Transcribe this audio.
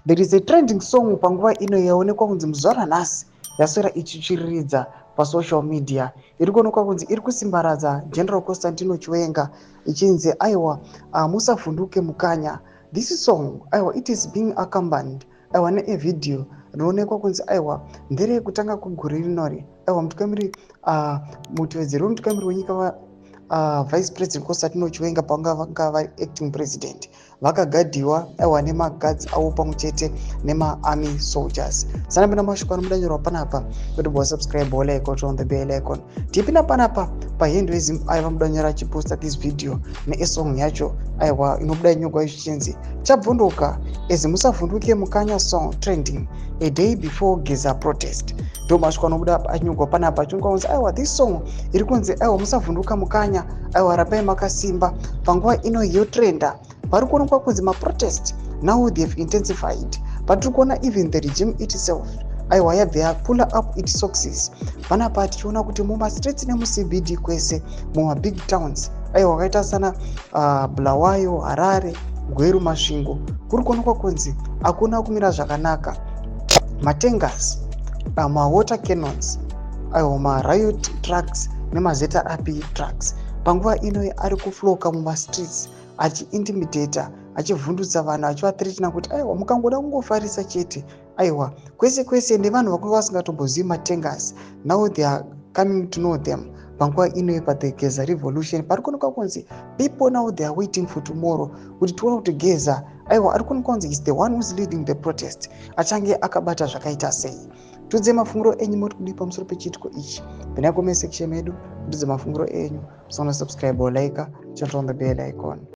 There is a trending song panguva ino yaonekwa kunzi muzuva ranhasi yaswera ichichiriridza pasocial media. Iri kuonekwa kunzi iri kusimbaradza General Constantino Chiwenga ichinzi aiwa musavhunduke mukanya. This song aiwa it is being accompanied aiwa neevidhio rinoonekwa kunzi aiwa ndereyekutanga kugore rinori aiwa mutevedzeri wemutungamiri wenyika Vice President Constantino Chiwenga pavanga vari acting president vakagadhiwa aiwa nemaguards avo pamwe chete nemaarmy soldiers. Sanapinda mashoko mudanyorwa panapa kuti bosubscribe like on the bell icon. Tipinda panapa pahendo aiva mudanyora achiposta this video neesong yacho aiwa inobuda nyogwa ichinzi chabvunduka ezi musavhunduke mukanya song trending a day before Geza protest. Ndo mashoko anobuda anyogwa panapa achionekwa kunzi aiwa this song iri kunzi aiwa musavhunduka mukanya aiwa rapai makasimba panguva ino yotrenda. Pari kuonekwa kunzi maprotest now they have intensified, but tiri kuona even the regime itself aiwa yabva yapula up its socks. Panapa tichiona kuti mumastreets nemucbd kwese mumabig towns aiwa wakaita sana Bulawayo, Harare, Gweru, Masvingo kuri kuonekwa kunzi hakuna kumira zvakanaka. Matangas, mawater cannons aiwa mariot trucks nemazeta trucks panguva ino ari kufloka mumastreets achiintimidata achivhundutsa vanhu achivathreatina kuti aiwa mukangoda kungofarisa chete aiwa kwese kwese nevanhu vakanga vasingatombozivi matangas now they are coming to know them. Panguva ino paThe Geza revolution pari kuonekwa kunzi people now they are waiting for tomorrow kuti tione kuti Geza aiwa ari kuonekwa kunzi is the one who's leading the protest achange akabata zvakaita sei. Tudze mafunguro enyu muri kudii pamusoro pechiitiko ichi. Pinai comment section medu kutudze mafunguro enyu. Musana subscribe or like, turn on the bell icon.